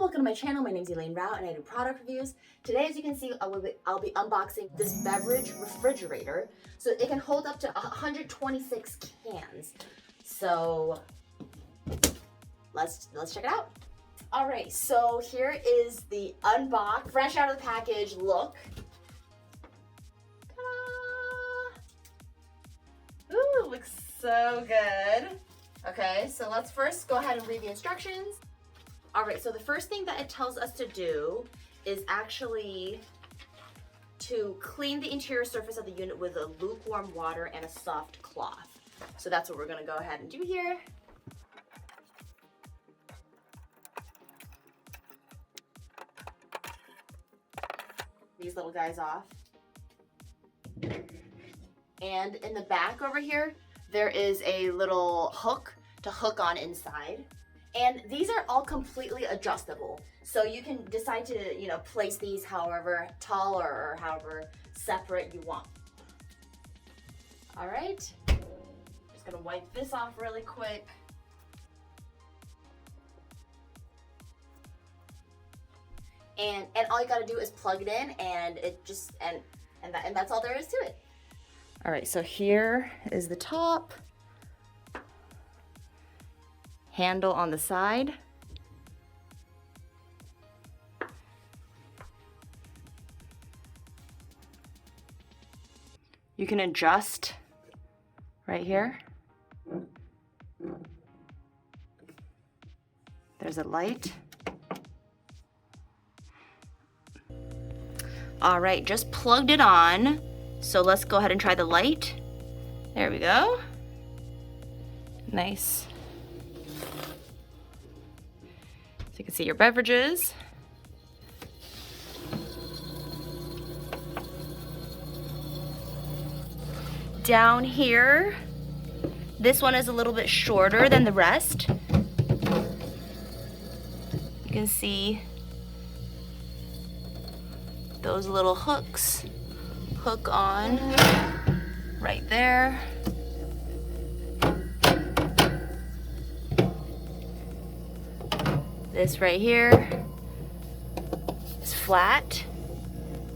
welcome to my channel. My name is Elaine Rau and I do product reviews. Today, as you can see, I'll be unboxing this Beverage refrigerator. So it can hold up to 126 cans. So let's check it out. All right, so here is the unbox, fresh out of the package look. Ta-da! Ooh, looks so good. Okay, so let's first go ahead and read the instructions. All right, so the first thing that it tells us to do is actually to clean the interior surface of the unit with a lukewarm water and a soft cloth. So that's what we're gonna go ahead and do here. These little guys off. And in the back over here, there is a little hook to hook on inside. And these are all completely adjustable. So you can decide to, place these however tall or however separate you want. All right, just gonna wipe this off really quick. And all you gotta do is plug it in and it just, and that's all there is to it. All right, so here is the top. Handle on the side. You can adjust right here. There's a light. All right, just plugged it on. So let's go ahead and try the light. There we go. Nice. So you can see your beverages. Down here, this one is a little bit shorter than the rest. You can see those little hooks. Hook on right there. This right here is flat,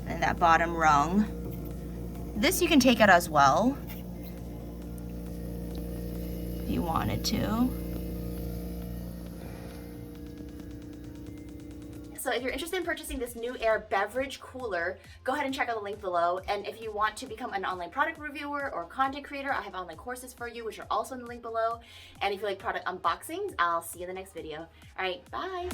and that bottom rung. This you can take out as well if you wanted to. So if you're interested in purchasing this Newair beverage cooler, go ahead and check out the link below. And if you want to become an online product reviewer or content creator, I have online courses for you, which are also in the link below. And if you like product unboxings, I'll see you in the next video. All right, bye.